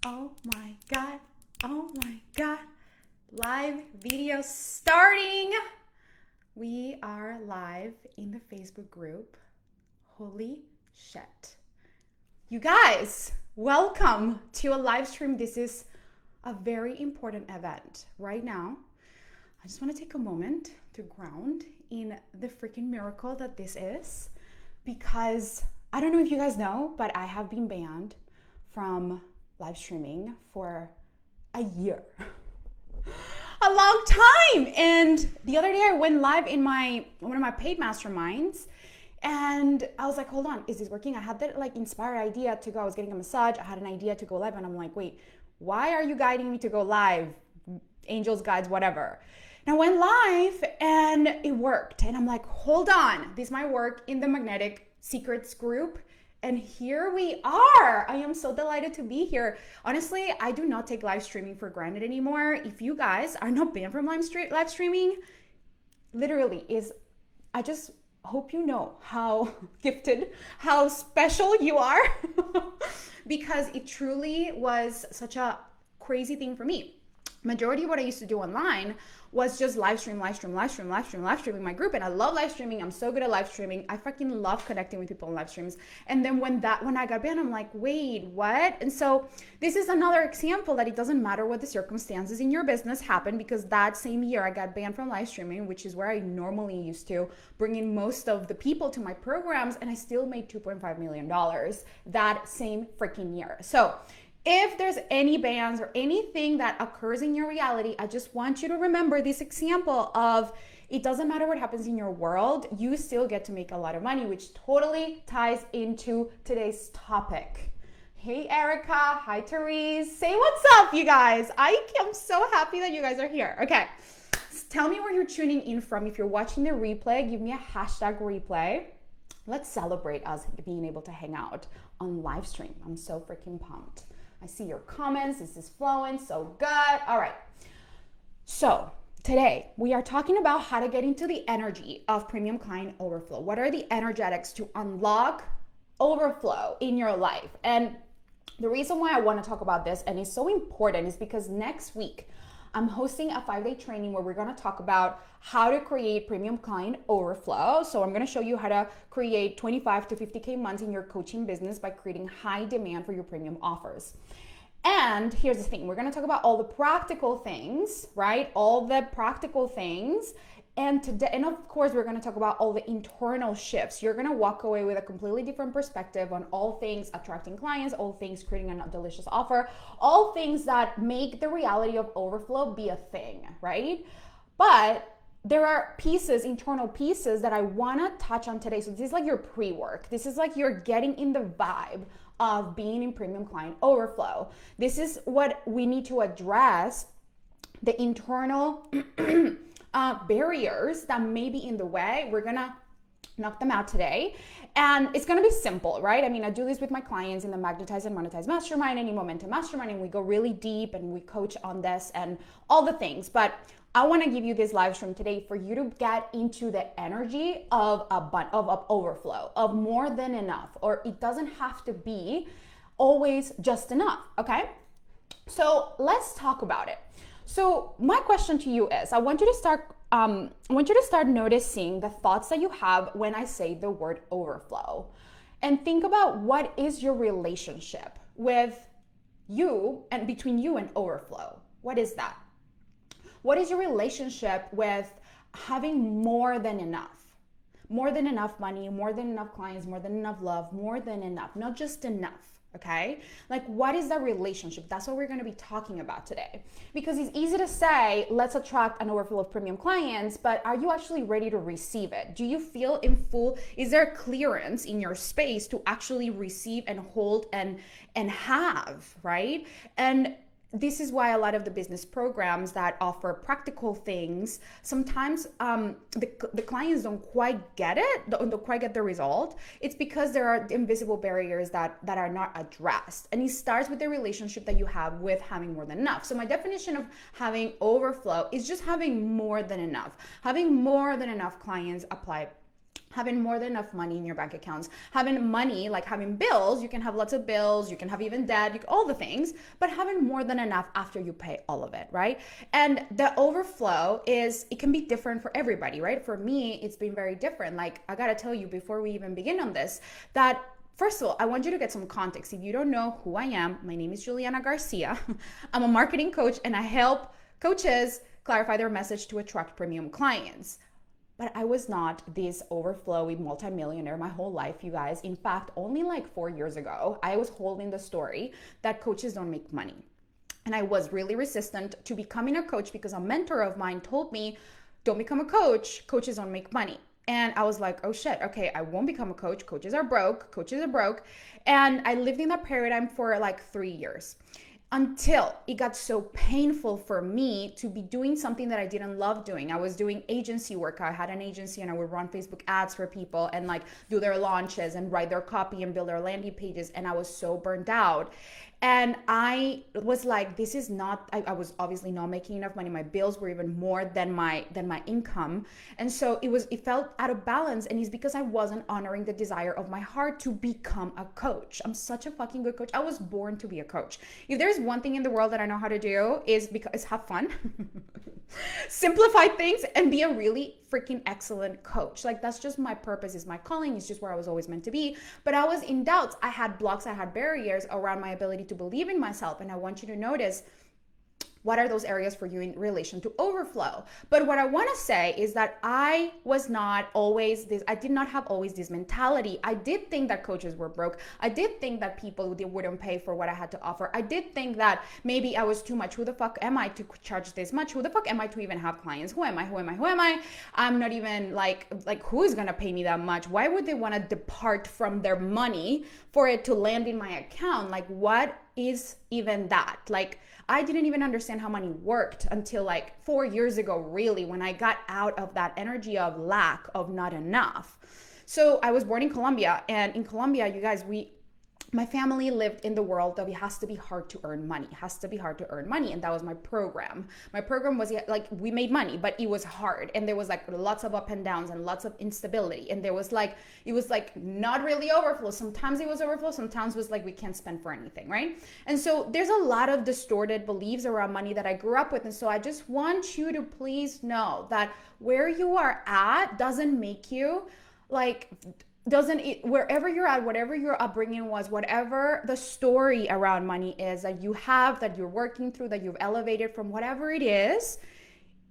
Oh my God. Oh my God. Live video starting. We are live in the Facebook group. Holy shit. You guys, welcome to a live stream. This is a very important event. Right now, I just want to take a moment to ground in the freaking miracle that this is, because I don't know if you guys know, but I have been banned from live streaming for a year. A long time. And the other day I went live in one of my paid masterminds, and I was like, hold on, is this working? I had that inspired idea to go. I was getting a massage. I had an idea to go live, and I'm like, wait, why are you guiding me to go live? Angels, guides, whatever. And I went live and it worked. And I'm like, hold on, this might work in the Magnetic Secrets group. And here we are. I am so delighted to be here. Honestly, I do not take live streaming for granted anymore. If you guys are not banned from live streaming, literally I just hope you know how gifted, how special you are, because it truly was such a crazy thing for me. Majority of what I used to do online was just live streaming my group. And I love live streaming. I'm so good at live streaming. I fucking love connecting with people on live streams. And then when I got banned, I'm like, wait, what? And so this is another example that it doesn't matter what the circumstances in your business happen, because that same year I got banned from live streaming, which is where I normally used to bring in most of the people to my programs. And I still made $2.5 million that same freaking year. So if there's any bans or anything that occurs in your reality, I just want you to remember this example of it doesn't matter what happens in your world, you still get to make a lot of money, which totally ties into today's topic. Hey, Erica. Hi, Therese. Say what's up, you guys. I am so happy that you guys are here. Okay. Tell me where you're tuning in from. If you're watching the replay, give me a hashtag replay. Let's celebrate us being able to hang out on live stream. I'm so freaking pumped. I see your comments. This is flowing so good. All right. So today we are talking about how to get into the energy of premium client overflow. What are the energetics to unlock overflow in your life? And the reason why I want to talk about this, and it's so important, is because next week I'm hosting a 5-day training where we're going to talk about how to create premium client overflow. So I'm going to show you how to create 25 to 50K months in your coaching business by creating high demand for your premium offers. And here's the thing, we're going to talk about all the practical things, right? All the practical things. And of course, we're going to talk about all the internal shifts. You're going to walk away with a completely different perspective on all things attracting clients, all things creating a delicious offer, all things that make the reality of overflow be a thing, right? But there are pieces, internal pieces that I want to touch on today. So this is like your pre-work. This is like you're getting in the vibe of being in premium client overflow. This is what we need to address, the internal barriers that may be in the way. We're gonna knock them out today, and it's gonna be simple, right? I mean, I do this with my clients in the Magnetize and Monetize Mastermind and in Momentum Mastermind, and we go really deep and we coach on this and all the things. But I want to give you this live stream today for you to get into the energy of overflow, of more than enough, or it doesn't have to be always just enough. Okay, so let's talk about it. So my question to you is, I want you to start noticing the thoughts that you have when I say the word overflow, and think about what is your relationship with you and between you and overflow. What is that? What is your relationship with having more than enough? More than enough money, more than enough clients, more than enough love, more than enough, not just enough. Okay? Like, what is that relationship? That's what we're going to be talking about today. Because it's easy to say, let's attract an overflow of premium clients, but are you actually ready to receive it? Do you feel in full? Is there clearance in your space to actually receive and hold and have, right? And this is why a lot of the business programs that offer practical things, sometimes the clients don't quite get it, don't quite get the result. It's because there are invisible barriers that are not addressed. And it starts with the relationship that you have with having more than enough. So my definition of having overflow is just having more than enough. Having more than enough clients apply having more than enough money in your bank accounts, having money, like having bills. You can have lots of bills, you can have even debt, all the things, but having more than enough after you pay all of it, right? And the overflow it can be different for everybody, right? For me, it's been very different. Like, I gotta tell you before we even begin on this, that first of all, I want you to get some context. If you don't know who I am, my name is Juliana Garcia. I'm a marketing coach, and I help coaches clarify their message to attract premium clients. But I was not this overflowing multimillionaire my whole life, you guys. In fact, only like 4 years ago, I was holding the story that coaches don't make money. And I was really resistant to becoming a coach because a mentor of mine told me, don't become a coach, coaches don't make money. And I was like, oh shit, okay, I won't become a coach. Coaches are broke. And I lived in that paradigm for like 3 years, until it got so painful for me to be doing something that I didn't love doing. I was doing agency work. I had an agency, and I would run Facebook ads for people and like do their launches and write their copy and build their landing pages. And I was so burned out. And I was like, this is not, I was obviously not making enough money. My bills were even more than my income. And so it felt out of balance. And it's because I wasn't honoring the desire of my heart to become a coach. I'm such a fucking good coach. I was born to be a coach. If there's one thing in the world that I know how to do is have fun, simplify things, and be a really freaking excellent coach. Like, that's just my purpose, is my calling, is just where I was always meant to be. But I was in doubts. I had blocks, I had barriers around my ability to believe in myself. And I want you to notice, what are those areas for you in relation to overflow? But what I want to say is that I did not have always this mentality. I did think that coaches were broke. I did think that people, they wouldn't pay for what I had to offer. I did think that maybe I was too much. Who the fuck am I to charge this much? Who the fuck am I to even have clients? Who am I? I'm not even like who is going to pay me that much? Why would they want to depart from their money for it to land in my account? Like, what is even that? Like, I didn't even understand how money worked until like 4 years ago, really, when I got out of that energy of lack, of not enough. So I was born in Colombia, and in Colombia, you guys, my family lived in the world of it has to be hard to earn money. It has to be hard to earn money. And that was my program. My program was like, we made money, but it was hard. And there was like lots of up and downs and lots of instability. And it was like not really overflow. Sometimes it was overflow. Sometimes it was like, we can't spend for anything, right? And so there's a lot of distorted beliefs around money that I grew up with. And so I just want you to please know that where you are at doesn't make you like, wherever you're at, whatever your upbringing was, whatever the story around money is that you have, that you're working through, that you've elevated from, whatever it is,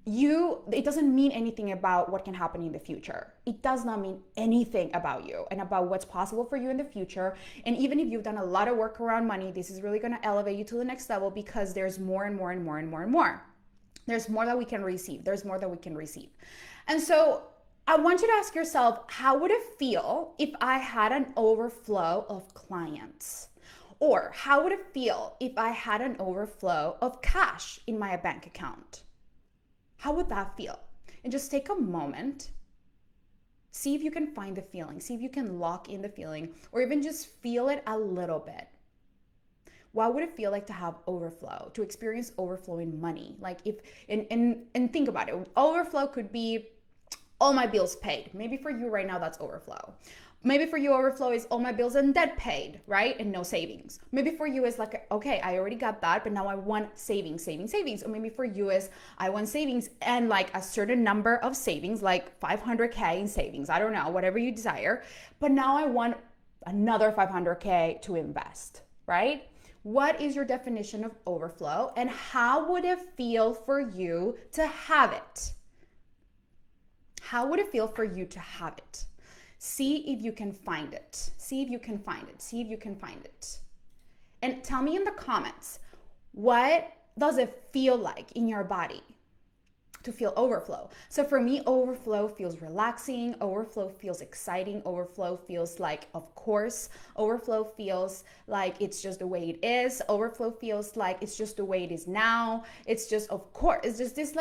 it doesn't mean anything about what can happen in the future. It does not mean anything about you and about what's possible for you in the future. And even if you've done a lot of work around money, this is really going to elevate you to the next level, because there's more and more and more and more and more. There's more that we can receive. And so I want you to ask yourself, how would it feel if I had an overflow of clients? Or how would it feel if I had an overflow of cash in my bank account? How would that feel? And just take a moment, see if you can find the feeling, see if you can lock in the feeling, or even just feel it a little bit. What would it feel like to have overflow, to experience overflowing money? Like, and think about it. Overflow could be all my bills paid. Maybe for you right now, that's overflow. Maybe for you, overflow is all my bills and debt paid, right? And no savings. Maybe for you is like, okay, I already got that, but now I want savings. Or maybe for you is, I want savings and like a certain number of savings, like 500K in savings. I don't know, whatever you desire. But now I want another 500K to invest, right? What is your definition of overflow, and how would it feel for you to have it? How would it feel for you to have it? See if you can find it. And tell me in the comments, what does it feel like in your body to feel overflow? So for me, overflow feels relaxing. Overflow feels exciting. Overflow feels like, of course. Overflow feels like it's just the way it is. Overflow feels like it's just the way it is now. It's just, of course. It's just this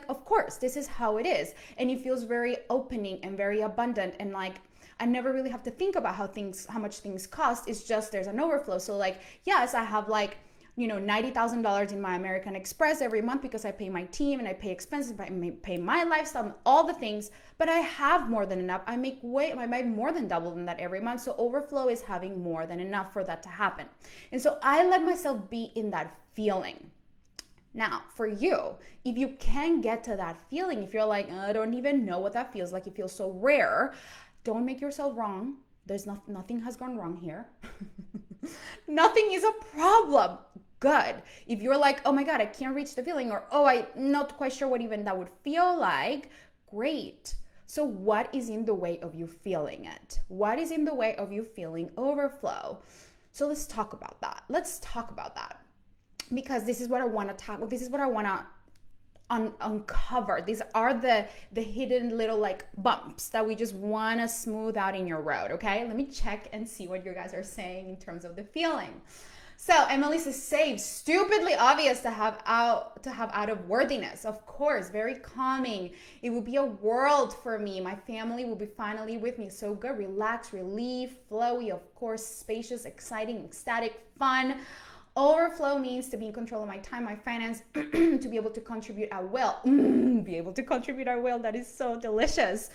of course, this is how it is. And it feels very opening and very abundant. And like, I never really have to think about how much things cost. It's just, there's an overflow. So like, yes, I have like $90,000 in my American Express every month because I pay my team and I pay expenses, I pay my lifestyle, all the things, but I have more than enough. I make more than double than that every month. So overflow is having more than enough for that to happen. And so I let myself be in that feeling. Now, for you, if you can get to that feeling, if you're like, I don't even know what that feels like, it feels so rare, don't make yourself wrong. There's nothing has gone wrong here. Nothing is a problem. Good. If you're like, oh my God, I can't reach the feeling, or I'm not quite sure what even that would feel like, great. So what is in the way of you feeling it? What is in the way of you feeling overflow? So let's talk about that. Because this is what I want to tackle. This is what I want to uncover. These are the hidden little like bumps that we just want to smooth out in your road. Okay, let me check and see what you guys are saying in terms of the feeling. So Emily says, save, stupidly obvious to have out of worthiness. Of course, very calming. It would be a world for me. My family will be finally with me. So good, relaxed, relief, flowy, of course, spacious, exciting, ecstatic, fun. Overflow means to be in control of my time, my finance, to be able to contribute at will. That is so delicious.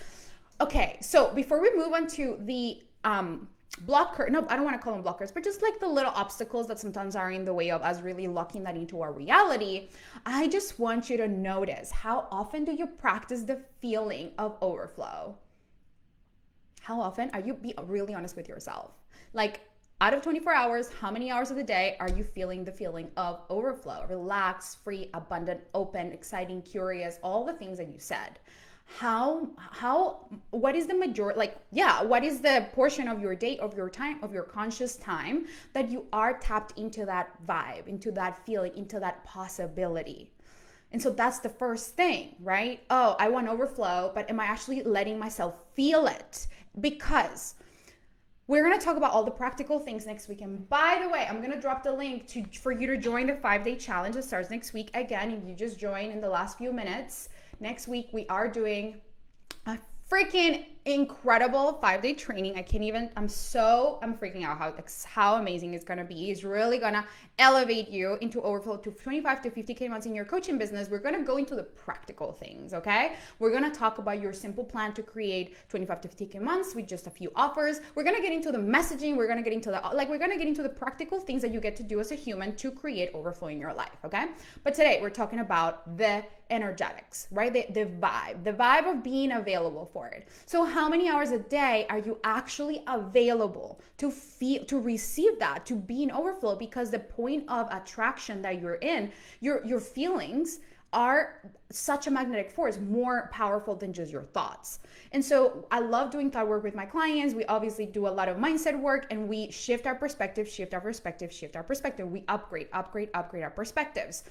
Okay, so before we move on to the blocker, no, I don't want to call them blockers, but just like the little obstacles that sometimes are in the way of us really locking that into our reality, I just want you to notice, how often do you practice the feeling of overflow? How often? Be really honest with yourself. Like, out of 24 hours, how many hours of the day are you feeling the feeling of overflow? Relaxed, free, abundant, open, exciting, curious, all the things that you said. What is the majority, what is the portion of your day, of your time, of your conscious time that you are tapped into that vibe, into that feeling, into that possibility? And so that's the first thing, right? Oh, I want overflow, but am I actually letting myself feel it? Because we're going to talk about all the practical things next week. And by the way, I'm going to drop the link for you to join the 5-day challenge that starts next week. Again, if you just joined in the last few minutes, next week we are doing a freaking incredible 5-day training. I'm freaking out how amazing it's going to be. It's really going to elevate you into overflow to 25 to 50K months in your coaching business. We're going to go into the practical things, okay? We're going to talk about your simple plan to create 25 to 50K months with just a few offers. We're going to get into the messaging. We're going to get into the practical things that you get to do as a human to create overflow in your life, okay? But today we're talking about the energetics, right? The vibe of being available for it. So how many hours a day are you actually available to receive that, to be in overflow? Because the point of attraction that you're in, your feelings are such a magnetic force, more powerful than just your thoughts. And so I love doing thought work with my clients. We obviously do a lot of mindset work, and we shift our perspective. We upgrade our perspectives.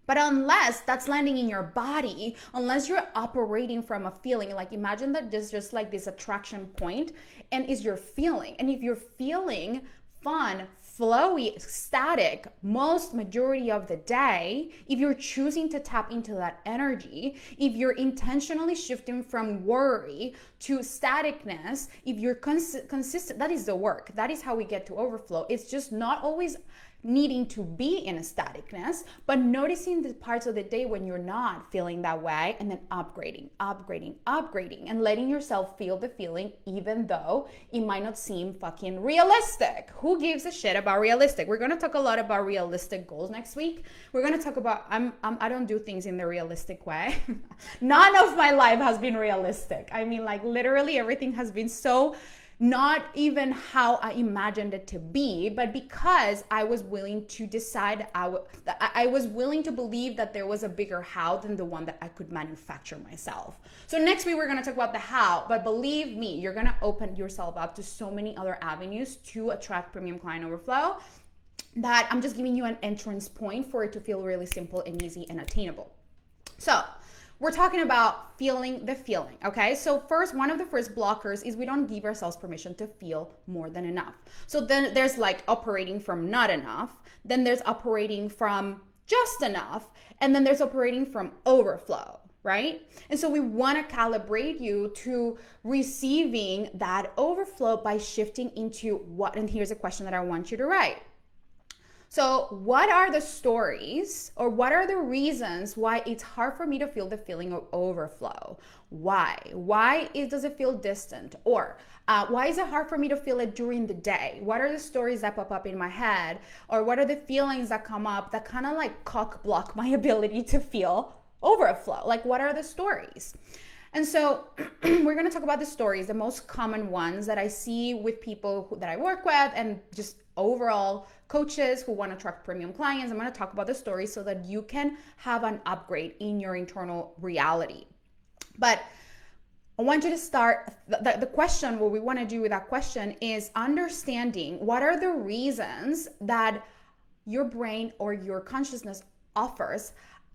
But unless that's landing in your body, unless you're operating from a feeling, like imagine that there's just like this attraction point and is your feeling. And if you're feeling fun, flowy, ecstatic, majority of the day, if you're choosing to tap into that energy, if you're intentionally shifting from worry to staticness, if you're consistent, that is the work. That is how we get to overflow. It's just not always needing to be in a staticness, but noticing the parts of the day when you're not feeling that way, and then upgrading, and letting yourself feel the feeling, even though it might not seem fucking realistic. Who gives a shit about realistic? We're going to talk a lot about realistic goals next week. We're going to talk about, I don't do things in the realistic way. None of my life has been realistic. I mean, like literally everything has been so not even how I imagined it to be, but because I was willing to decide, I was willing to believe that there was a bigger how than the one that I could manufacture myself. So next week we're going to talk about the how, but believe me, you're going to open yourself up to so many other avenues to attract premium client overflow that I'm just giving you an entrance point for it to feel really simple and easy and attainable. So we're talking about feeling the feeling, okay? So one of the first blockers is we don't give ourselves permission to feel more than enough. So then there's like operating from not enough, then there's operating from just enough, and then there's operating from overflow, right? And so we want to calibrate you to receiving that overflow by shifting into what, and here's a question that I want you to write. So what are the stories or what are the reasons why it's hard for me to feel the feeling of overflow? Why? Does it feel distant? Or why is it hard for me to feel it during the day? What are the stories that pop up in my head? Or what are the feelings that come up that kind of like cock block my ability to feel overflow? Like, what are the stories? And so we're going to talk about the stories, the most common ones that I see with people that I work with and just overall coaches who want to attract premium clients. I'm going to talk about the stories so that you can have an upgrade in your internal reality. But I want you to start, the question, what we want to do with that question is understanding what are the reasons that your brain or your consciousness offers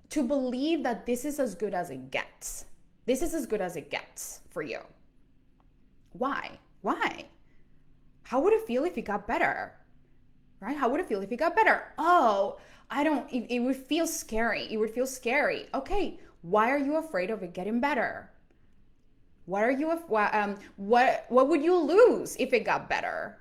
to believe that this is as good as it gets. This is as good as it gets for you. Why? How would it feel if it got better? Right? How would it feel if it got better? Oh, it would feel scary. It would feel scary. Okay, why are you afraid of it getting better? What would you lose if it got better?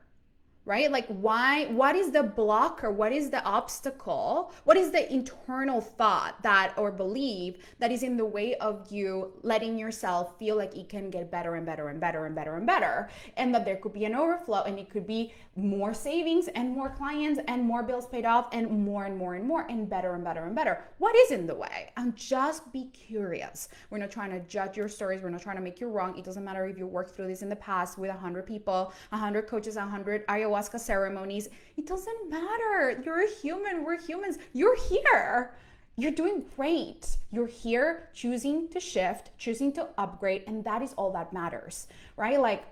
Right? Like what is the blocker? What is the obstacle? What is the internal thought or belief that is in the way of you letting yourself feel like it can get better and better and better and better and better? And that there could be an overflow and it could be more savings and more clients and more bills paid off and more and more and more and better and better and better. What is in the way? And just be curious. We're not trying to judge your stories. We're not trying to make you wrong. It doesn't matter if you worked through this in the past with 100 people, 100 coaches, 100 ayahuasca ceremonies. It doesn't matter. You're a human. We're humans. You're here. You're doing great. You're here choosing to shift, choosing to upgrade, and that is all that matters, right? Like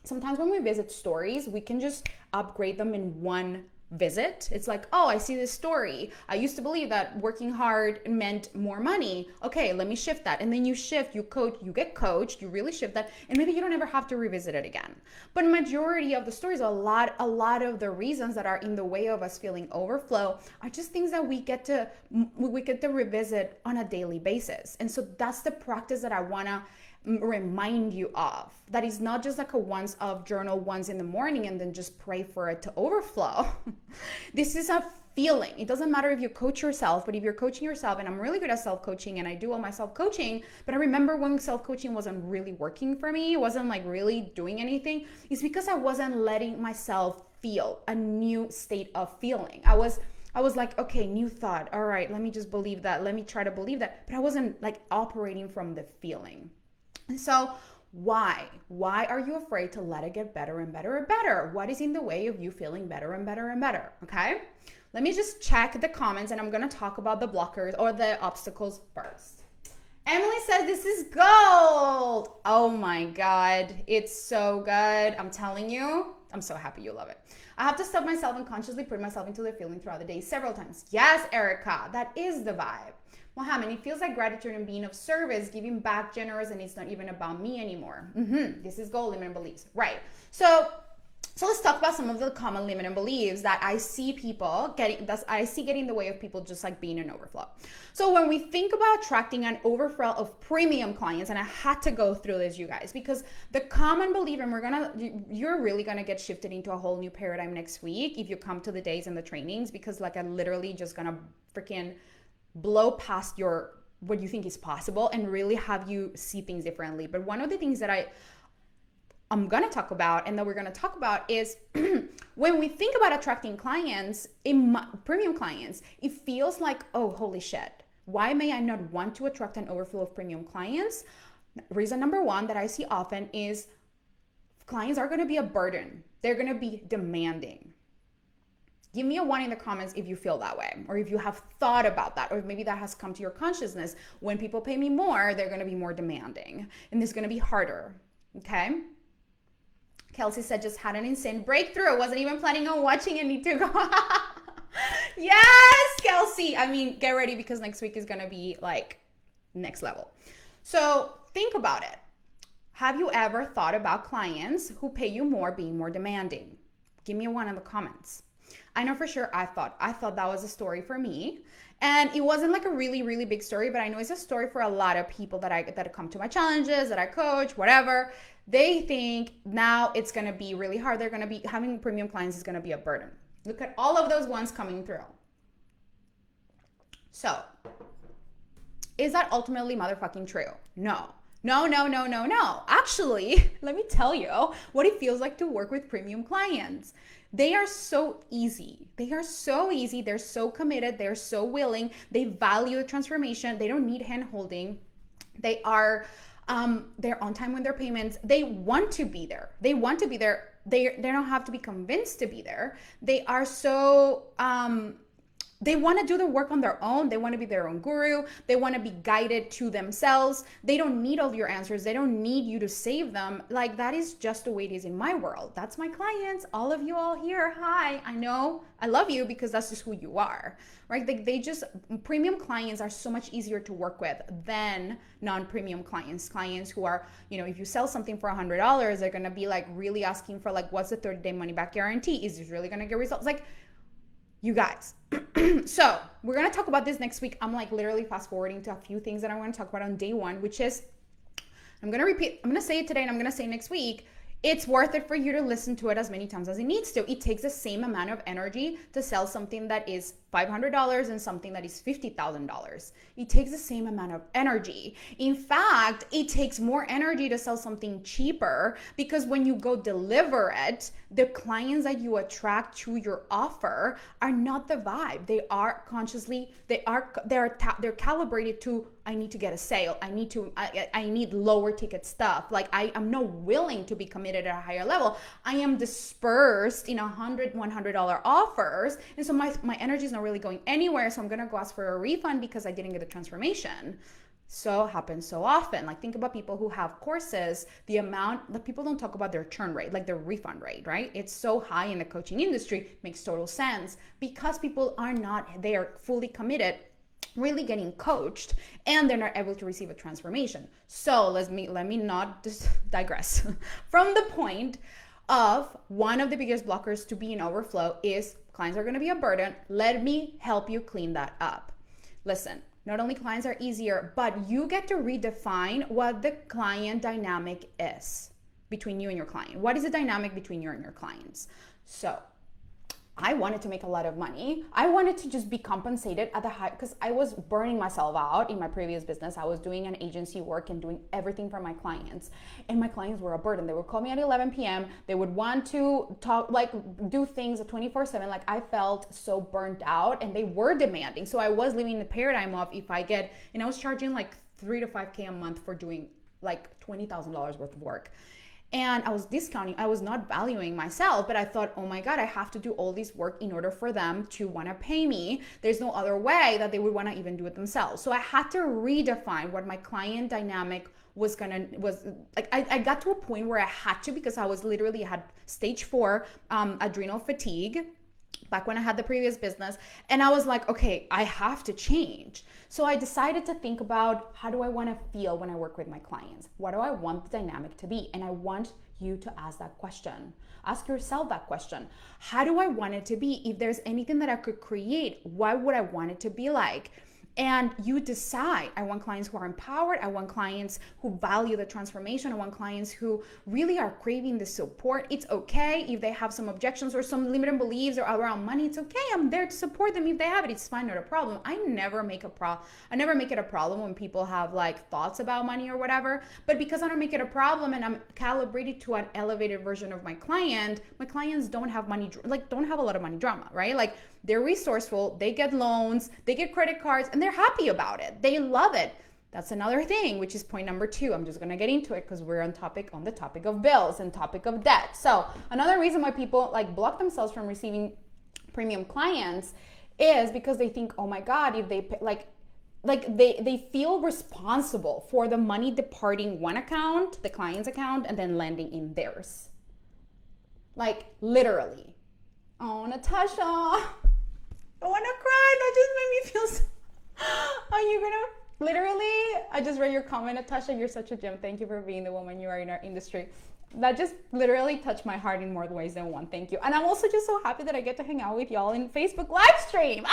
sometimes when we visit stories, we can just upgrade them in one visit. It's like, oh, I see this story. I used to believe that working hard meant more money. Okay, let me shift that. And then you shift, you coach, you get coached, you really shift that, and maybe you don't ever have to revisit it again. But majority of the stories, a lot of the reasons that are in the way of us feeling overflow are just things that we get to revisit on a daily basis. And so that's the practice that I wanna remind you of. That is not just like a once off journal once in the morning and then just pray for it to overflow. This is a feeling. It doesn't matter if you coach yourself, but if you're coaching yourself, and I'm really good at self-coaching and I do all my self-coaching, but I remember when self-coaching wasn't really working for me, it wasn't like really doing anything, it's because I wasn't letting myself feel a new state of feeling. I was like, okay, new thought. All right, let me just believe that. Let me try to believe that. But I wasn't like operating from the feeling. And so why are you afraid to let it get better and better and better? What is in the way of you feeling better and better and better? Okay, let me just check the comments and I'm going to talk about the blockers or the obstacles first. Emily says this is gold. Oh my God, it's so good. I'm telling you, I'm so happy you love it. I have to stop myself and consciously put myself into the feeling throughout the day several times. Yes, Erica, that is the vibe. Mohammed, it feels like gratitude and being of service, giving back, generous, and it's not even about me anymore. This is gold, limiting beliefs. Right. So let's talk about some of the common limiting beliefs that I see people getting, in the way of people just like being an overflow. So when we think about attracting an overflow of premium clients, and I had to go through this, you guys, because the common belief, and you're really gonna get shifted into a whole new paradigm next week if you come to the days and the trainings, because like I'm literally just gonna freaking blow past what you think is possible and really have you see things differently. But one of the things that I'm going to talk about and that we're going to talk about is when we think about attracting clients, premium clients, it feels like, oh, holy shit, why may I not want to attract an overflow of premium clients? Reason number one that I see often is clients are going to be a burden. They're going to be demanding. Give me a 1 in the comments if you feel that way, or if you have thought about that, or maybe that has come to your consciousness. When people pay me more, they're going to be more demanding, and it's going to be harder. Okay. Kelsey said, just had an insane breakthrough. Wasn't even planning on watching and need to go. Yes, Kelsey. I mean, get ready because next week is going to be like next level. So think about it. Have you ever thought about clients who pay you more being more demanding? Give me a 1 in the comments. I know for sure I thought that was a story for me, and it wasn't like a really, really big story, but I know it's a story for a lot of people that come to my challenges, that I coach, whatever. They think now it's going to be really hard. They're going to be having premium clients is going to be a burden. Look at all of those ones coming through. So, is that ultimately motherfucking true? No. No. Actually, let me tell you what it feels like to work with premium clients. They are so easy. They're so committed. They're so willing. They value the transformation. They don't need hand holding. They're on time with their payments. They want to be there. They don't have to be convinced to be there. They are so they want to do the work on their own. They want to be their own guru. They want to be guided to themselves. They don't need all your answers. They don't need you to save them. Like, that is just the way it is in my world. That's my clients. All of you all here. Hi. I know I love you because that's just who you are, right? Premium clients are so much easier to work with than non-premium clients. Clients who are, if you sell something for $100, they're going to be like really asking for like, what's the 30-day money back guarantee? Is this really going to get results? Like, you guys. So we're going to talk about this next week. I'm like literally fast forwarding to a few things that I want to talk about on day one, which is, I'm going to say it today and I'm going to say it next week. It's worth it for you to listen to it as many times as it needs to. It takes the same amount of energy to sell something that is $500 and something that is $50,000. It takes the same amount of energy. In fact, it takes more energy to sell something cheaper because when you go deliver it, the clients that you attract to your offer are not the vibe. They are they're calibrated to, I need to get a sale. I need lower ticket stuff. Like I'm not willing to be committed at a higher level. I am dispersed in $100 offers. And so my energy is not really going anywhere. So I'm going to go ask for a refund because I didn't get the transformation. So happens so often. Like, think about people who have courses, the amount that people don't talk about their churn rate, like their refund rate, right? It's so high in the coaching industry, makes total sense because people they are fully committed, really getting coached, and they're not able to receive a transformation. So let me not just digress from the point of one of the biggest blockers to be in overflow is clients are going to be a burden. Let me help you clean that up. Listen, not only clients are easier, but you get to redefine what the client dynamic is between you and your client. What is the dynamic between you and your clients? So I wanted to make a lot of money. I wanted to just be compensated at the high, because I was burning myself out in my previous business. I was doing an agency work and doing everything for my clients. And my clients were a burden. They would call me at 11 p.m. They would want to talk, like do things 24/7. Like I felt so burnt out and they were demanding. So I was living the paradigm of and I was charging like $3,000 to $5,000 a month for doing like $20,000 worth of work. And I was discounting, I was not valuing myself, but I thought, oh my God, I have to do all this work in order for them to want to pay me. There's no other way that they would want to even do it themselves. So I had to redefine what my client dynamic was like. I got to a point where I had to, because I had stage 4 adrenal fatigue back when I had the previous business. And I was like, okay, I have to change. So I decided to think about, how do I want to feel when I work with my clients? What do I want the dynamic to be? And I want you to ask that question. Ask yourself that question. How do I want it to be? If there's anything that I could create, what would I want it to be like? And you decide. I want clients who are empowered. I want clients who value the transformation. I want clients who really are craving the support. It's okay if they have some objections or some limiting beliefs or around money. It's okay. I'm there to support them if they have it. It's fine, not a problem. I never make it a problem when people have like thoughts about money or whatever. But because I don't make it a problem and I'm calibrated to an elevated version of my clients don't have a lot of money drama, right? Like, they're resourceful, they get loans, they get credit cards, and they're happy about it. They love it. That's another thing, which is point number 2. I'm just gonna get into it because we're on the topic of bills and topic of debt. So another reason why people like block themselves from receiving premium clients is because they think, oh my God, if they pay, they feel responsible for the money departing one account, the client's account, and then landing in theirs. Like, literally. Oh, Natasha, I want to cry. That just made me feel so... Are you gonna... Literally, I just read your comment, Natasha. You're such a gem. Thank you for being the woman you are in our industry. That just literally touched my heart in more ways than one. Thank you. And I'm also just so happy that I get to hang out with y'all in Facebook live stream.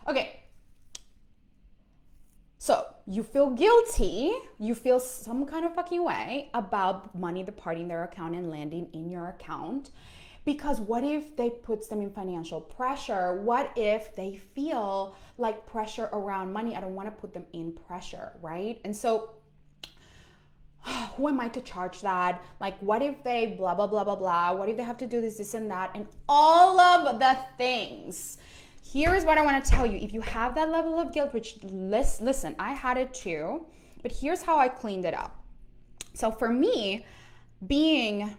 Okay. So you feel guilty. You feel some kind of fucking way about money departing their account and landing in your account, Because what if they puts them in financial pressure? What if they feel like pressure around money? I don't want to put them in pressure, right? And so who am I to charge that? Like, what if they blah, blah, blah, blah, blah? What if they have to do this and that? And all of the things. Here is what I want to tell you. If you have that level of guilt, which listen, I had it too, but here's how I cleaned it up. So for me, being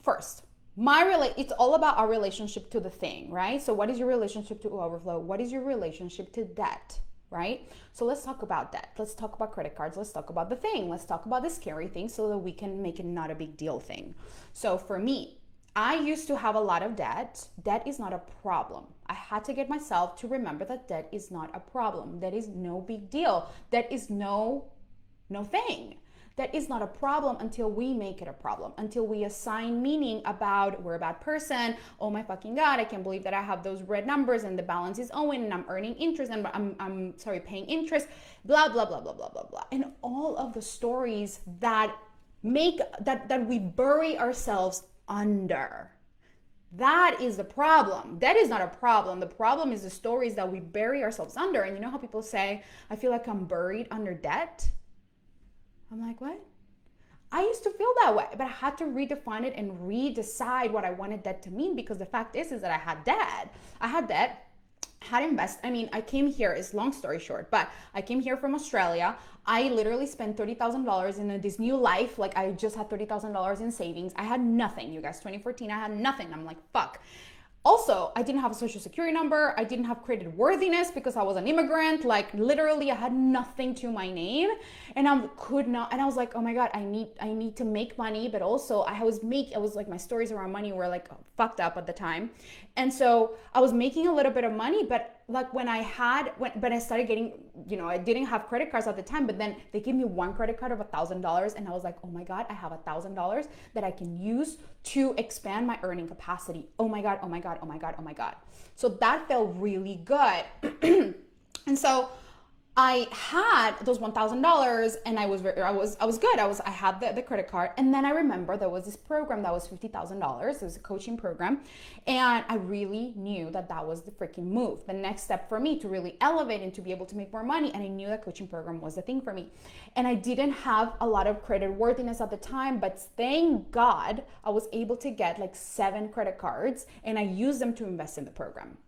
first, it's all about our relationship to the thing, right? So what is your relationship to overflow? What is your relationship to debt, right? So let's talk about debt. Let's talk about credit cards. Let's talk about the thing. Let's talk about the scary thing so that we can make it not a big deal thing. So for me, I used to have a lot of debt. Debt is not a problem. I had to get myself to remember that debt is not a problem. That is no big deal. That is no thing. That is not a problem until we make it a problem, until we assign meaning about we're a bad person. Oh my fucking God, I can't believe that I have those red numbers and the balance is owing and I'm earning interest and I'm paying interest, blah, blah, blah, blah, blah, blah, blah. And all of the stories that that we bury ourselves under. That is the problem. That is not a problem. The problem is the stories that we bury ourselves under. And you know how people say, I feel like I'm buried under debt? I'm like, what? I used to feel that way, but I had to redefine it and redecide what I wanted debt to mean, because the fact is that I had debt. I came here, it's long story short, but I came here from Australia. I literally spent $30,000 in this new life. Like, I just had $30,000 in savings. I had nothing, you guys. 2014, I had nothing. I'm like, fuck. Also, I didn't have a social security number. I didn't have credit worthiness because I was an immigrant. Like, literally, I had nothing to my name, and I was like, oh my God, I need to make money. But also I was like, my stories around money were like fucked up at the time. And so I was making a little bit of money, but like when I started getting, I didn't have credit cards at the time, but then they gave me one credit card of $1,000. And I was like, oh my God, I have $1,000 that I can use to expand my earning capacity. Oh my God, oh my God, oh my God, oh my God. So that felt really good. And so I had those $1,000 and I was good. I had the credit card. And then I remember there was this program that was $50,000. It was a coaching program. And I really knew that was the freaking move. The next step for me to really elevate and to be able to make more money. And I knew that coaching program was the thing for me. And I didn't have a lot of credit worthiness at the time, but thank God I was able to get like 7 credit cards and I used them to invest in the program.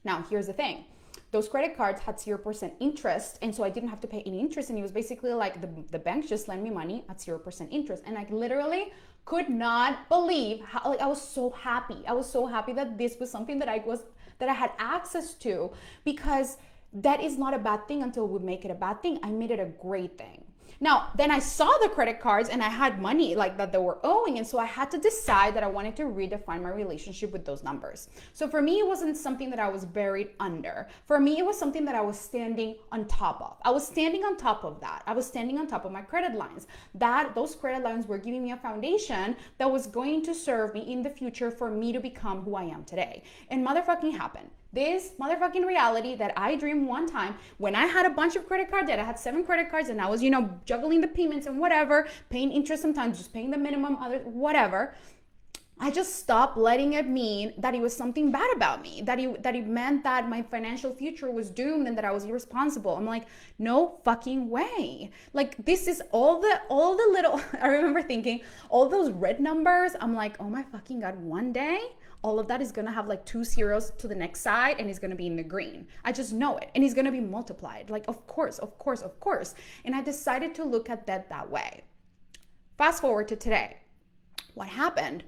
Now, here's the thing. Those credit cards had 0% interest, and so I didn't have to pay any interest, and it was basically like the bank just lent me money at 0% interest. And I literally could not believe how, like, I was so happy. I was so happy that this was something that I had access to, because that is not a bad thing until we make it a bad thing. I made it a great thing. Now, then I saw the credit cards and I had money like that they were owing. And so I had to decide that I wanted to redefine my relationship with those numbers. So for me, it wasn't something that I was buried under. For me, it was something that I was standing on top of. I was standing on top of that. I was standing on top of my credit lines. Those credit lines were giving me a foundation that was going to serve me in the future for me to become who I am today. And motherfucking happened. This motherfucking reality that I dreamed one time when I had a bunch of credit card debt. I had 7 credit cards and I was, juggling the payments and whatever, paying interest sometimes, just paying the minimum, whatever. I just stopped letting it mean that it was something bad about me, that it meant that my financial future was doomed and that I was irresponsible. I'm like, no fucking way. Like, this is all the little, I remember thinking all those red numbers. I'm like, oh my fucking God, one day all of that is gonna have like 2 zeros to the next side and it's gonna be in the green. I just know it. And it's gonna be multiplied. Like, of course. And I decided to look at that way. Fast forward to today. What happened?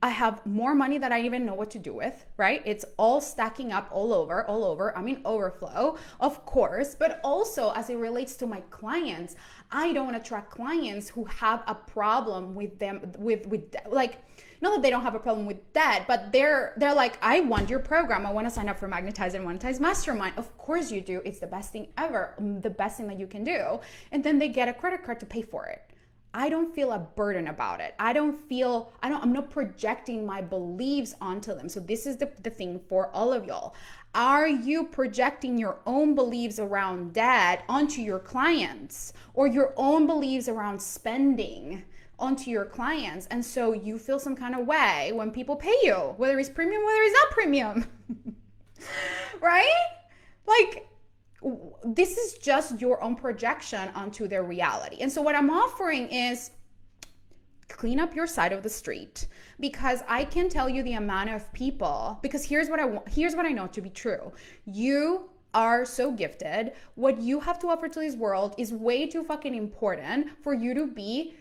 I have more money that I even know what to do with, right? It's all stacking up all over. I'm in overflow, of course, but also as it relates to my clients, I don't want to attract clients who have a problem with them, with like, not that they don't have a problem with that, but they're like, I want your program. I want to sign up for Magnetize and Monetize Mastermind. Of course you do. It's the best thing ever, the best thing that you can do. And then they get a credit card to pay for it. I don't feel a burden about it. I'm not projecting my beliefs onto them. So this is the thing for all of y'all. Are you projecting your own beliefs around debt onto your clients, or your own beliefs around spending onto your clients. And so you feel some kind of way when people pay you, whether it's premium, whether it's not premium, right? Like, this is just your own projection onto their reality. And so what I'm offering is clean up your side of the street, because I can tell you the amount of people, because here's what I know to be true. You are so gifted. What you have to offer to this world is way too fucking important for you to be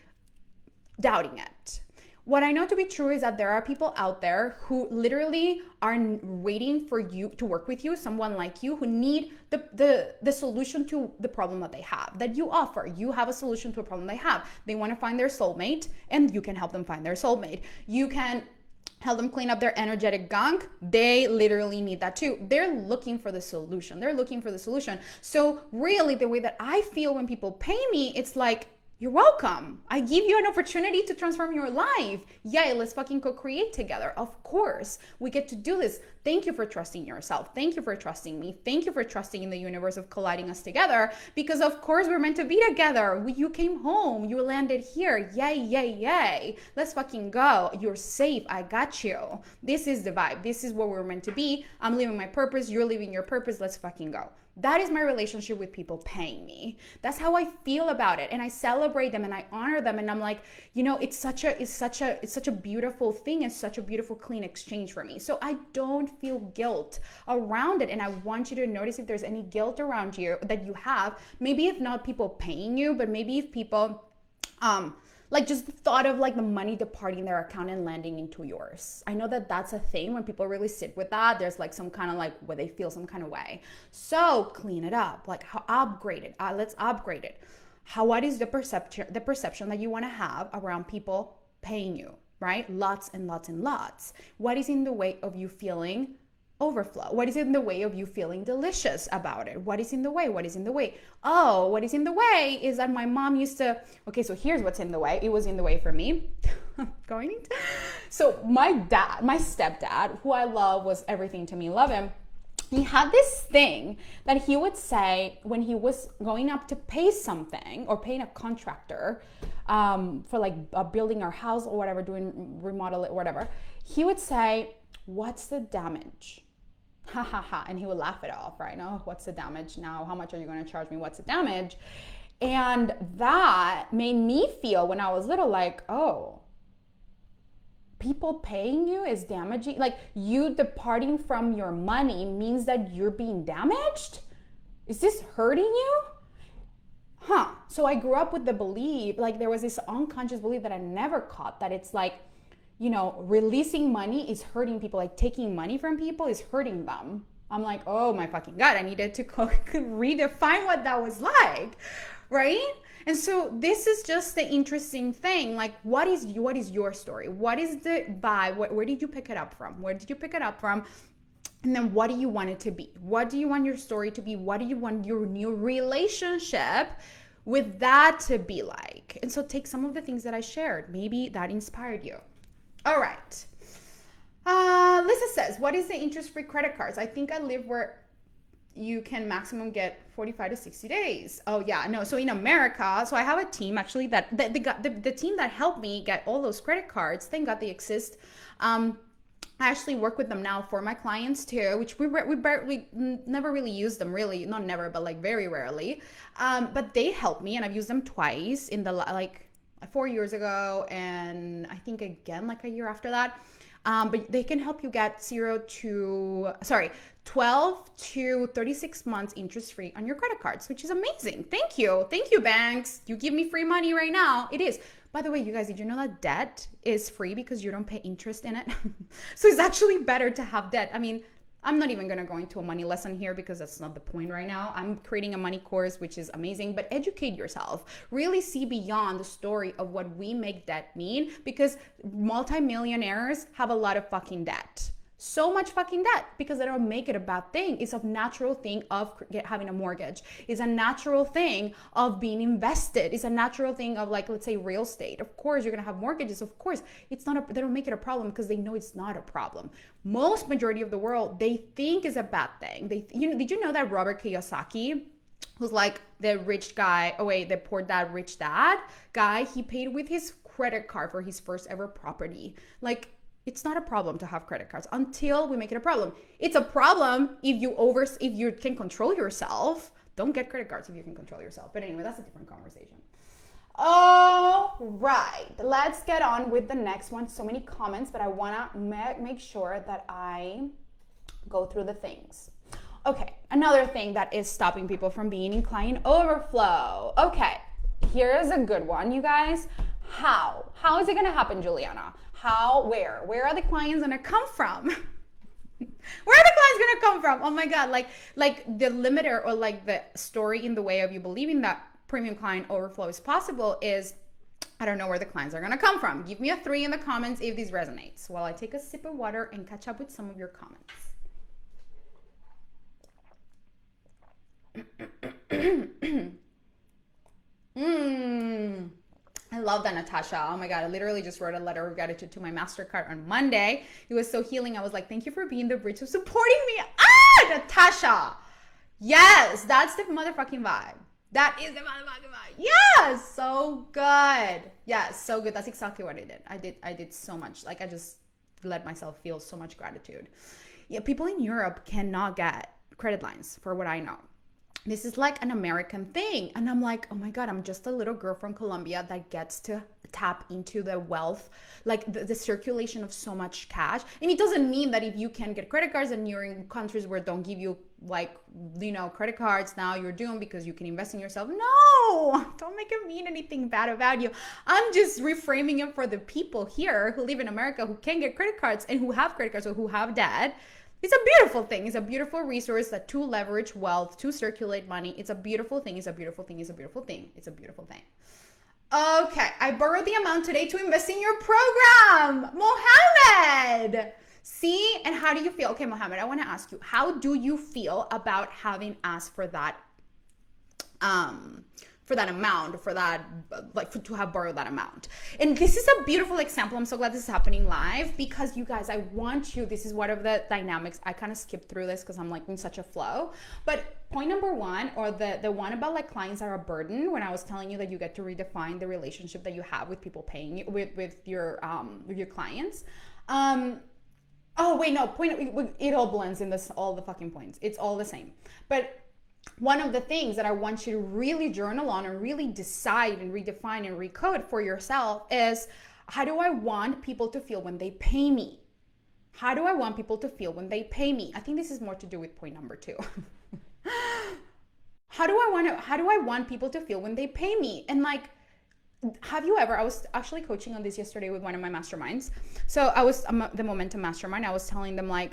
doubting it. What I know to be true is that there are people out there who literally are waiting for you to work with you, someone like you, who need the solution to the problem that they have, that you offer. You have a solution to a problem they have. They want to find their soulmate, and you can help them find their soulmate. You can help them clean up their energetic gunk. They literally need that too. They're looking for the solution. So really, the way that I feel when people pay me, it's like, you're welcome. I give you an opportunity to transform your life. Yay, let's fucking co-create together. Of course, we get to do this. Thank you for trusting yourself. Thank you for trusting me. Thank you for trusting in the universe of colliding us together, because of course we're meant to be together. You came home, you landed here. Yay, yay, yay. Let's fucking go. You're safe. I got you. This is the vibe. This is what we're meant to be. I'm living my purpose. You're living your purpose. Let's fucking go. That is my relationship with people paying me. That's how I feel about it. And I celebrate them and I honor them. And I'm like, it's such a beautiful thing. It's such a beautiful, clean exchange for me. So I don't feel guilt around it. And I want you to notice if there's any guilt around you that you have. Maybe if not people paying you, but maybe if people, like just the thought of like the money departing their account and landing into yours. I know that that's a thing when people really sit with that. There's like some kind of like where they feel some kind of way. So clean it up, like upgrade it. Let's upgrade it. What is the perception that you want to have around people paying you, right? Lots and lots and lots. What is in the way of you feeling overflow? What is in the way of you feeling delicious about it? What is in the way? Oh, what is in the way is that my mom used to, okay, so here's what's in the way. It was in the way for me. So my stepdad, who I love, was everything to me, love him. He had this thing that he would say when he was going up to pay something or paying a contractor for like building our house or whatever, doing remodel it or whatever. He would say, what's the damage? Ha ha ha. And he would laugh it off, right? No, what's the damage now? How much are you going to charge me? What's the damage? And that made me feel when I was little like, oh, people paying you is damaging. Like you departing from your money means that you're being damaged? Is this hurting you? So I grew up with the belief, like there was this unconscious belief that I never caught, that it's like, releasing money is hurting people, like taking money from people is hurting them. I'm like, oh my fucking God, I needed to redefine what that was like, right? And so this is just the interesting thing. Like, what is your story? What is the vibe? Where did you pick it up from? And then what do you want it to be? What do you want your story to be? What do you want your new relationship with that to be like? And so take some of the things that I shared. Maybe that inspired you. All right. Lisa says, what is the interest-free credit cards? I think I live where you can maximum get 45 to 60 days. Oh yeah, no. So in America, so I have a team actually that the team that helped me get all those credit cards, thank God they exist. I actually work with them now for my clients too, which we never really use them, really, not never, but like very rarely. But they help me, and I've used them twice in the 4 years ago, and I think again like a year after that. But they can help you get 12 to 36 months interest free on your credit cards, which is amazing. Thank you, banks. You give me free money right now. It is. By the way, you guys, did you know that debt is free because you don't pay interest in it? So it's actually better to have debt. I mean, I'm not even going to go into a money lesson here because that's not the point right now. I'm creating a money course, which is amazing, but educate yourself. Really see beyond the story of what we make debt mean, because multimillionaires have a lot of fucking debt. So much fucking debt because they don't make it a bad thing. It's a natural thing of having a mortgage. It's a natural thing of being invested. It's a natural thing of, like, let's say real estate. Of course, you're gonna have mortgages. Of course, it's not. They don't make it a problem because they know it's not a problem. Most majority of the world, they think is a bad thing. Did you know that Robert Kiyosaki, who's like the rich guy, the poor dad, rich dad guy, he paid with his credit card for his first ever property. Like, it's not a problem to have credit cards until we make it a problem. It's a problem if you can control yourself. Don't get credit cards if you can control yourself. But anyway, that's a different conversation. All right, let's get on with the next one. So many comments, but I want to make sure that I go through the things. Okay, another thing that is stopping people from being in Client Overflow. Okay, here's a good one, you guys. How is it going to happen, Juliana? Where are the clients going to come from? Where are the clients going to come from? Oh my God, like the limiter, or like the story in the way of you believing that premium Client Overflow is possible is, I don't know where the clients are going to come from. Give me a 3 in the comments if this resonates while I take a sip of water and catch up with some of your comments. I love that, Natasha. Oh my God, I literally just wrote a letter of gratitude to my MasterCard on Monday. It was so healing. I was like, thank you for being the bridge of supporting me. Natasha. Yes, that's the motherfucking vibe. That is the motherfucking vibe. Yes, so good. Yes, so good. That's exactly what I did. I did so much. Like, I just let myself feel so much gratitude. Yeah, people in Europe cannot get credit lines, for what I know. This is like an American thing. And I'm like, oh my God, I'm just a little girl from Colombia that gets to tap into the wealth, like the circulation of so much cash. And it doesn't mean that if you can get credit cards and you're in countries where don't give you like, you know, credit cards, now you're doomed because you can invest in yourself. No, don't make it mean anything bad about you. I'm just reframing it for the people here who live in America who can get credit cards and who have credit cards or who have debt. It's a beautiful thing. It's a beautiful resource that to leverage wealth, to circulate money. It's a beautiful thing. It's a beautiful thing. It's a beautiful thing. It's a beautiful thing. Okay, I borrowed the amount today to invest in your program, Mohammed. See, and how do you feel? Okay, Mohammed, I want to ask you, how do you feel about having asked for that amount, to have borrowed that amount? And this is a beautiful example. I'm so glad this is happening live, because you guys, I want you, this is one of the dynamics. I kind of skipped through this because I'm like in such a flow. But point number 1, or the one about like clients are a burden, when I was telling you that you get to redefine the relationship that you have with people paying you, with your clients. Oh wait, no, it all blends in this, all the fucking points. It's all the same. But one of the things that I want you to really journal on and really decide and redefine and recode for yourself is, how do I want people to feel when they pay me? How do I want people to feel when they pay me? I think this is more to do with point number 2. How do I want people to feel when they pay me? And like, have you ever, I was actually coaching on this yesterday with one of my masterminds. So I was the Momentum Mastermind. I was telling them, like,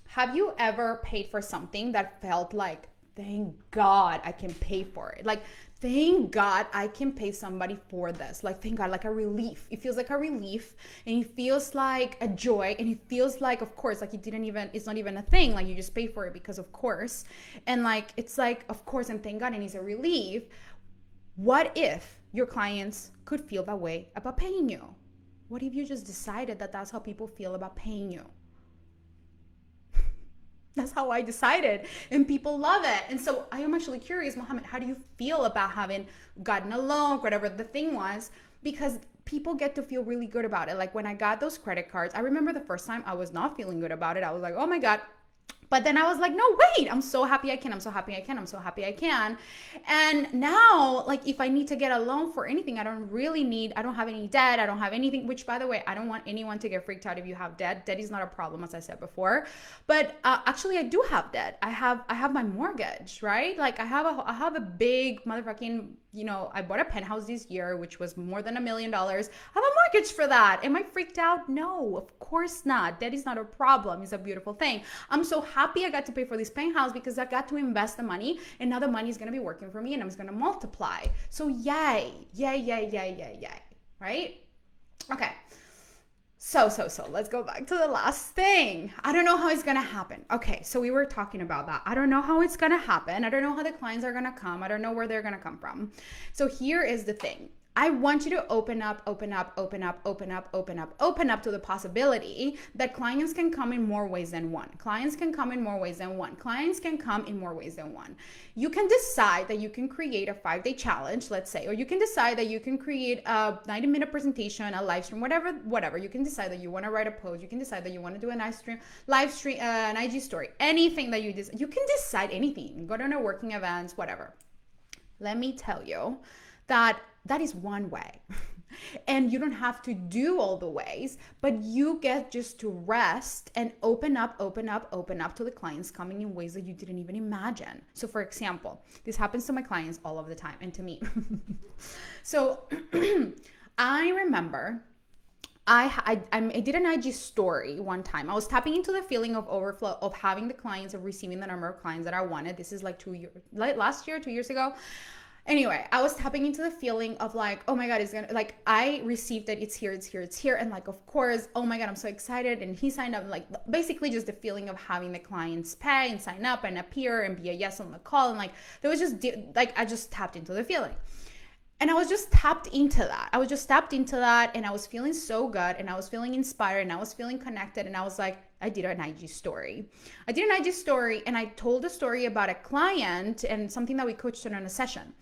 have you ever paid for something that felt like, thank God I can pay for it? Like, thank God I can pay somebody for this. Like, thank God, like a relief. It feels like a relief, and it feels like a joy, and it feels like, of course, like it's not even a thing. Like, you just pay for it because of course. And like, it's like, of course, and thank God, and it's a relief. What if your clients could feel that way about paying you? What if you just decided that that's how people feel about paying you? That's how I decided, and people love it. And so I am actually curious, Mohammed, how do you feel about having gotten a loan, whatever the thing was? Because people get to feel really good about it. Like, when I got those credit cards, I remember the first time I was not feeling good about it. I was like, oh my God. But then I was like, no, wait, I'm so happy I can. I'm so happy I can. I'm so happy I can. And now, like, if I need to get a loan for anything, I don't have any debt. I don't have anything, which, by the way, I don't want anyone to get freaked out if you have debt. Debt is not a problem, as I said before. But actually, I do have debt. I have my mortgage, right? Like, I have a big motherfucking, I bought a penthouse this year, which was more than $1 million. I have a mortgage for that. Am I freaked out? No, of course not. Debt is not a problem. It's a beautiful thing. I'm so happy I got to pay for this penthouse because I got to invest the money, and now the money is going to be working for me, and I'm going to multiply. So yay, right? Okay. So let's go back to the last thing. I don't know how it's going to happen. Okay, so we were talking about that. I don't know how it's going to happen. I don't know how the clients are going to come. I don't know where they're going to come from. So here is the thing. I want you to open up to the possibility that clients can come in more ways than one. Clients can come in more ways than one. Clients can come in more ways than one. You can decide that you can create a 5-day challenge, let's say, or you can decide that you can create a 90-minute presentation, a live stream, whatever. You can decide that you want to write a post. You can decide that you want to do live stream, an IG story, anything that you decide. You can decide anything. Go to networking events, whatever. Let me tell you that is one way. And you don't have to do all the ways, but you get just to rest and open up to the clients coming in ways that you didn't even imagine. So for example, this happens to my clients all of the time and to me. So I remember I did an IG story one time. I was tapping into the feeling of overflow, of having the clients, of receiving the number of clients that I wanted. This is like 2 years ago. Anyway, I was tapping into the feeling of like, oh my God, it's gonna, like, I received that it's here. And like, of course, oh my God, I'm so excited. And he signed up, like, basically just the feeling of having the clients pay and sign up and appear and be a yes on the call. And like, there was just, like, I just tapped into the feeling. And I was just tapped into that. And I was feeling so good. And I was feeling inspired. And I was feeling connected. And I was like, I did an IG story. And I told a story about a client and something that we coached on a session.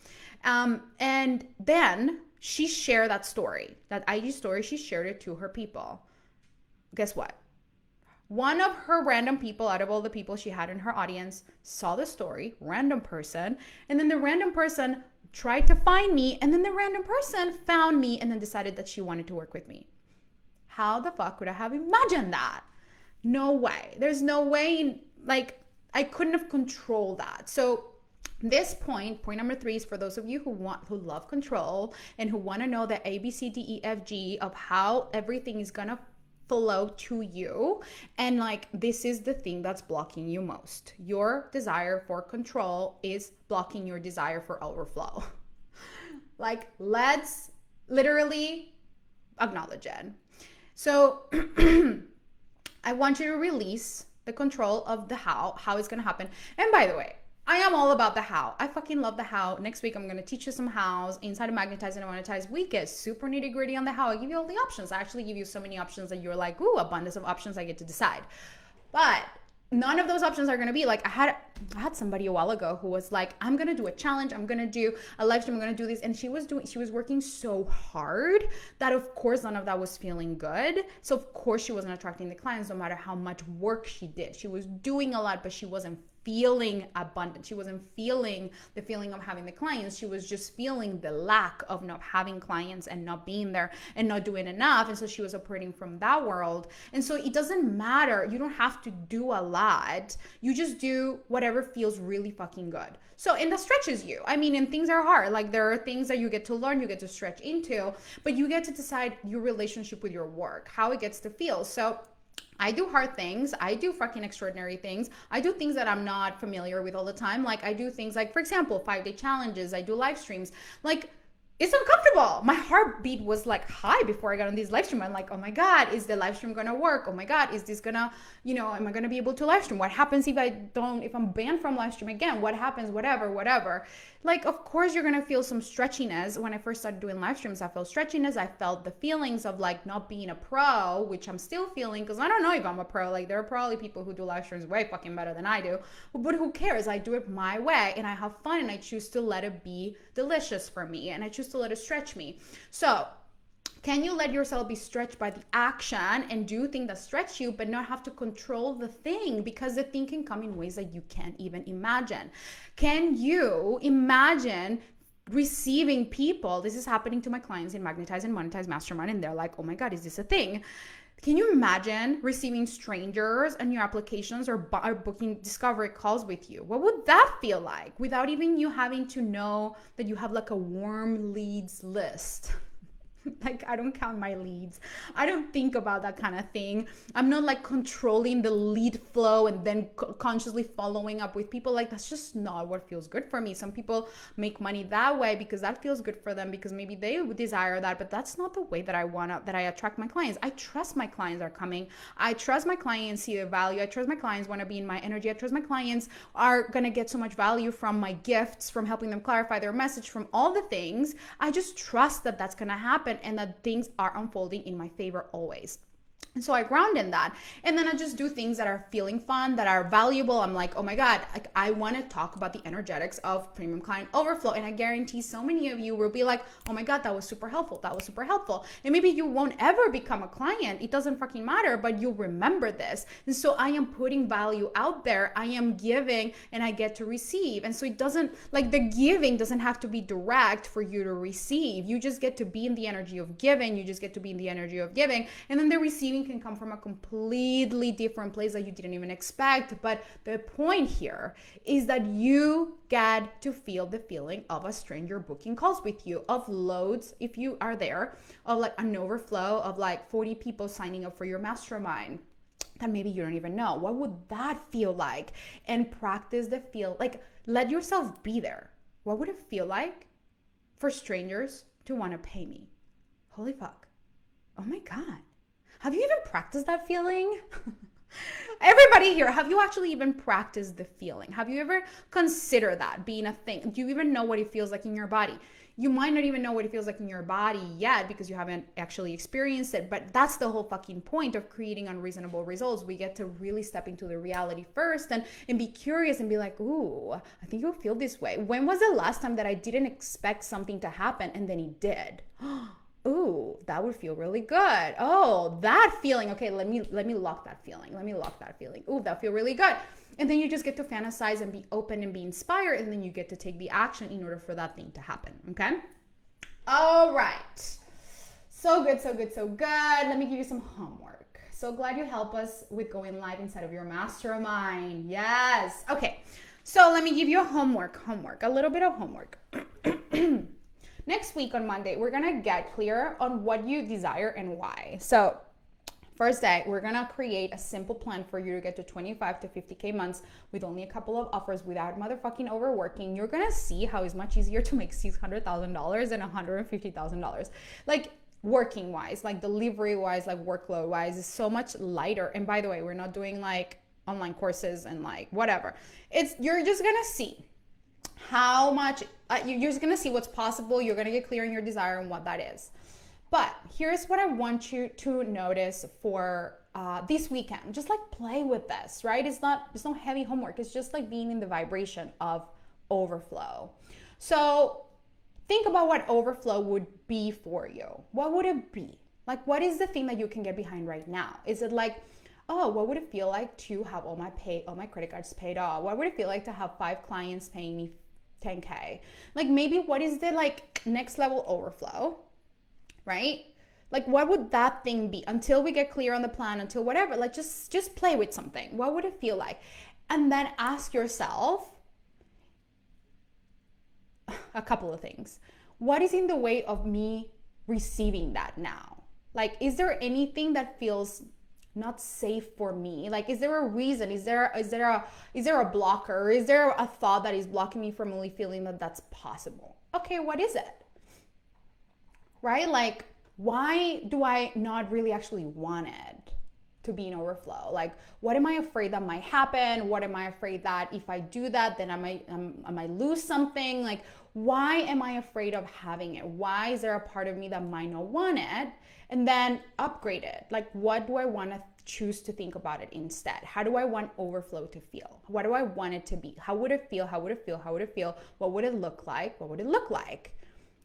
And then she shared that story, that IG story. She shared it to her people. Guess what? One of her random people out of all the people she had in her audience saw the story, random person. And then the random person tried to find me, and then the random person found me and then decided that she wanted to work with me. How the fuck would I have imagined that? No way. There's no way, like, I couldn't have controlled that. So this point number 3 is for those of you who love control and who want to know the ABCDEFG of how everything is gonna flow to you. And like, this is the thing that's blocking you most. Your desire for control is blocking your desire for overflow. Like, let's literally acknowledge it. So I want you to release the control of the how it's going to happen. And by the way, I am all about the how. I fucking love the how. Next week, I'm going to teach you some hows inside of Magnetize and Monetize. We get super nitty gritty on the how. I give you all the options. I actually give you so many options that you're like, ooh, abundance of options. I get to decide. But none of those options are going to be like, I had somebody a while ago who was like, I'm going to do a challenge. I'm going to do a live stream. I'm going to do this. And she was working so hard that of course, none of that was feeling good. So of course she wasn't attracting the clients no matter how much work she did. She was doing a lot, but she wasn't feeling abundant. She wasn't feeling the feeling of having the clients. She was just feeling the lack of not having clients and not being there and not doing enough. And so she was operating from that world. And so it doesn't matter. You don't have to do a lot. You just do whatever feels really fucking good. So, and that stretches you. I mean, and things are hard. Like, there are things that you get to learn, you get to stretch into, but you get to decide your relationship with your work, how it gets to feel. So I do hard things. I do fucking extraordinary things. I do things that I'm not familiar with all the time. Like, I do things like, for example, 5-day challenges. I do live streams. Like, it's uncomfortable. My heartbeat was like high before I got on this live stream. I'm like, oh my God, is the live stream gonna work? Oh my God, is this gonna, am I gonna be able to live stream? What happens if I'm banned from live stream again? What happens? Whatever. Like, of course you're gonna feel some stretchiness. When I first started doing live streams, I felt stretchiness. I felt the feelings of like not being a pro, which I'm still feeling, because I don't know if I'm a pro. Like, there are probably people who do live streams way fucking better than I do, but who cares? I do it my way and I have fun and I choose to let it be delicious for me and I choose to let it stretch me. So can you let yourself be stretched by the action and do things that stretch you, but not have to control the thing, because the thing can come in ways that you can't even imagine? Can you imagine receiving people? This is happening to my clients in Magnetize and Monetize Mastermind, and they're like, oh my God, is this a thing? Can you imagine receiving strangers on your applications or booking discovery calls with you? What would that feel like without even you having to know that you have like a warm leads list? Like, I don't count my leads. I don't think about that kind of thing. I'm not like controlling the lead flow and then consciously following up with people. Like, that's just not what feels good for me. Some people make money that way because that feels good for them, because maybe they desire that, but that's not the way that I attract my clients. I trust my clients are coming. I trust my clients see the value. I trust my clients want to be in my energy. I trust my clients are going to get so much value from my gifts, from helping them clarify their message, from all the things. I just trust that that's going to happen and that things are unfolding in my favor always. And so I ground in that. And then I just do things that are feeling fun, that are valuable. I'm like, oh my God, like, I want to talk about the energetics of Premium Client Overflow. And I guarantee so many of you will be like, oh my God, that was super helpful. That was super helpful. And maybe you won't ever become a client. It doesn't fucking matter, but you'll remember this. And so I am putting value out there. I am giving and I get to receive. And so it doesn't, like, the giving doesn't have to be direct for you to receive. You just get to be in the energy of giving. You just get to be in the energy of giving. And then the receiving can come from a completely different place that you didn't even expect. But the point here is that you get to feel the feeling of a stranger booking calls with you, of loads, if you are there, of like an overflow of like 40 people signing up for your mastermind that maybe you don't even know. What would that feel like? And practice the feel, like, let yourself be there. What would it feel like for strangers to want to pay me? Holy fuck. Oh my God. Have you even practiced that feeling? Everybody here, have you actually even practiced the feeling? Have you ever considered that being a thing? Do you even know what it feels like in your body? You might not even know what it feels like in your body yet because you haven't actually experienced it, but that's the whole fucking point of creating unreasonable results. We get to really step into the reality first and be curious and be like, ooh, I think you'll feel this way. When was the last time that I didn't expect something to happen and then it did? Ooh, that would feel really good. Oh, that feeling. Okay, let me lock that feeling. Let me lock that feeling. Ooh, that feel really good. And then you just get to fantasize and be open and be inspired, and then you get to take the action in order for that thing to happen. Okay? All right. So good, so good, so good. Let me give you some homework. So glad you help us with going live inside of your mastermind. Yes. Okay. So let me give you a homework, a little bit of homework. Next week on Monday, we're going to get clear on what you desire and why. So first day, we're going to create a simple plan for you to get to 25 to 50K months with only a couple of offers without motherfucking overworking. You're going to see how it's much easier to make $600,000 than $150,000. Like, working wise, like delivery wise, like workload wise, is so much lighter. And by the way, we're not doing like online courses and like whatever. You're just going to see how much, you're just going to see what's possible. You're going to get clear on your desire and what that is. But here's what I want you to notice for this weekend. Just like play with this, right? It's no heavy homework. It's just like being in the vibration of overflow. So think about what overflow would be for you. What would it be? Like, what is the thing that you can get behind right now? Is it like, oh, what would it feel like to have all my credit cards paid off? What would it feel like to have 5 clients paying me 10K? Like, maybe what is the like next level overflow, right? Like, what would that thing be until we get clear on the plan, until whatever? Like, just play with something. What would it feel like? And then ask yourself a couple of things. What is in the way of me receiving that now? Like, is there anything that feels not safe for me? Like, is there a reason? Is there a blocker? Is there a thought that is blocking me from really feeling that that's possible? Okay, what is it? Right? Like, why do I not really actually want it to be in overflow? Like, what am I afraid that might happen? What am I afraid that if I do that, then I might lose something? Like, why am I afraid of having it? Why is there a part of me that might not want it? And then upgrade it. Like, what do I want to choose to think about it instead? How do I want overflow to feel? What do I want it to be? How would it feel? How would it feel? How would it feel? What would it look like? What would it look like?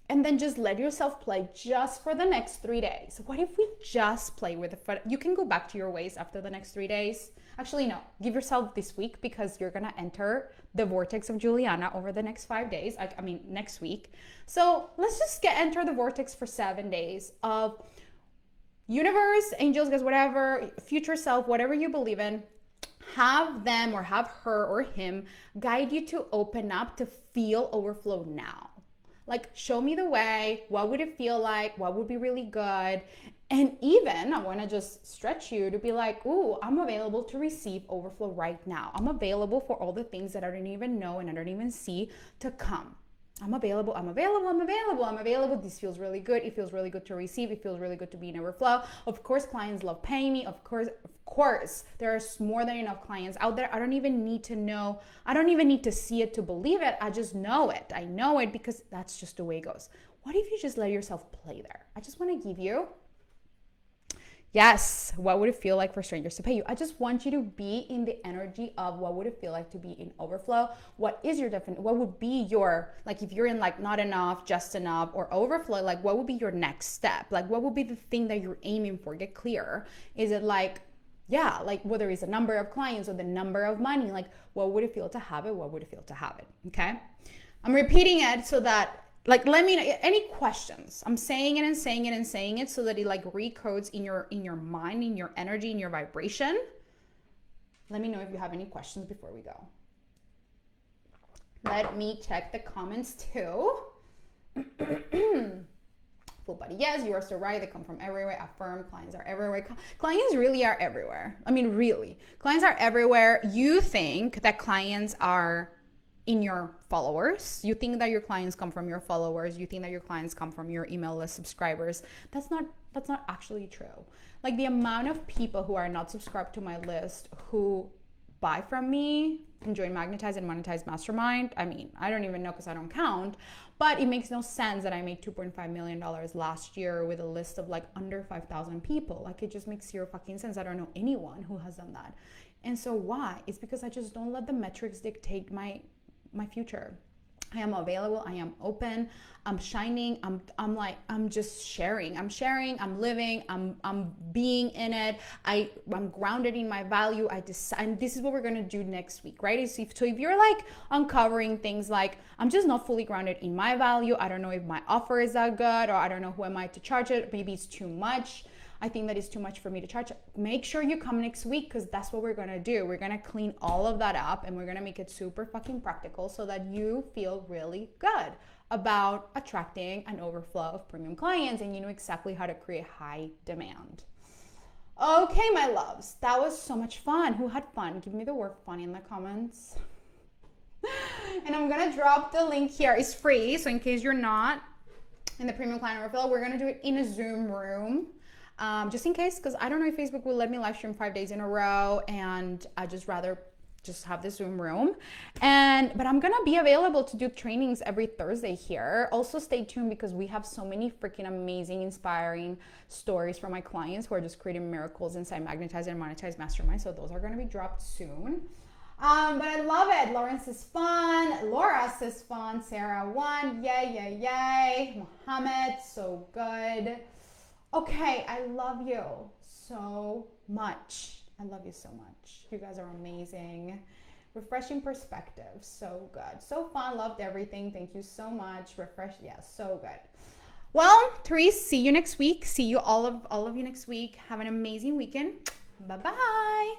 And then just let yourself play just for the next 3 days. What if we just play with it? You can go back to your ways after the next 3 days. Actually, no, give yourself this week, because you're going to enter the vortex of Juliana over the next 5 days. Next week. So let's just enter the vortex for 7 days of universe, angels, guys, whatever, future self, whatever you believe in. Have them or have her or him guide you to open up, to feel overflow now. Like, show me the way. What would it feel like? What would be really good? And even I want to just stretch you to be like, ooh, I'm available to receive overflow right now. I'm available for all the things that I don't even know and I don't even see to come. I'm available, I'm available, I'm available, I'm available. This feels really good. It feels really good to receive. It feels really good to be in overflow. Of course, clients love paying me. Of course, there's more than enough clients out there. I don't even need to know. I don't even need to see it to believe it. I just know it. I know it because that's just the way it goes. What if you just let yourself play there? I just want to give you, yes, what would it feel like for strangers to pay you? I just want you to be in the energy of what would it feel like to be in overflow? What is your definition? What would be your, like if you're in like not enough, just enough, or overflow, like what would be your next step? Like what would be the thing that you're aiming for? Get clear. Is it like, yeah, like whether it's the number of clients or the number of money, like what would it feel to have it? What would it feel to have it? Okay. I'm repeating it so that, like, let me know any questions. I'm saying it and saying it and saying it so that it like recodes in your mind, in your energy, in your vibration. Let me know if you have any questions before we go. Let me check the comments too. Full body, yes, you are so right. They come from everywhere. Affirm, clients are everywhere. Clients really are everywhere. I mean, really. Clients are everywhere. You think that clients are in your followers. You think that your clients come from your followers. You think that your clients come from your email list subscribers. That's not actually true. Like the amount of people who are not subscribed to my list who buy from me and join Magnetize and Monetize Mastermind. I mean, I don't even know because I don't count, but it makes no sense that I made $2.5 million last year with a list of like under 5,000 people. Like it just makes zero fucking sense. I don't know anyone who has done that. And so why? It's because I just don't let the metrics dictate my future. I am available. I am open. I'm shining. I'm just sharing. I'm sharing. I'm living. I'm being in it. I'm grounded in my value. I decide, and this is what we're gonna do next week, right? So if you're like uncovering things like I'm just not fully grounded in my value. I don't know if my offer is that good, or I don't know who am I to charge it. Maybe it's too much. I think that is too much for me to charge. Make sure you come next week because that's what we're gonna do. We're gonna clean all of that up and we're gonna make it super fucking practical so that you feel really good about attracting an overflow of premium clients and you know exactly how to create high demand. Okay, my loves, that was so much fun. Who had fun? Give me the word fun in the comments. And I'm gonna drop the link here. It's free, so in case you're not in the premium client overflow, we're gonna do it in a Zoom room. Just in case, because I don't know if Facebook will let me live stream 5 days in a row, and I just rather just have the Zoom room. But I'm gonna be available to do trainings every Thursday here. Also stay tuned because we have so many freaking amazing, inspiring stories from my clients who are just creating miracles inside Magnetize and Monetize Mastermind. So those are gonna be dropped soon. But I love it. Lawrence is fun. Laura says fun. Sarah won. Yay, yay, yay. Mohammed, so good. Okay, I love you so much. I love you so much. You guys are amazing. Refreshing perspective. So good. So fun. Loved everything. Thank you so much. Refresh. Yeah, so good. Well, Therese, see you next week. See you all of you next week. Have an amazing weekend. Bye-bye.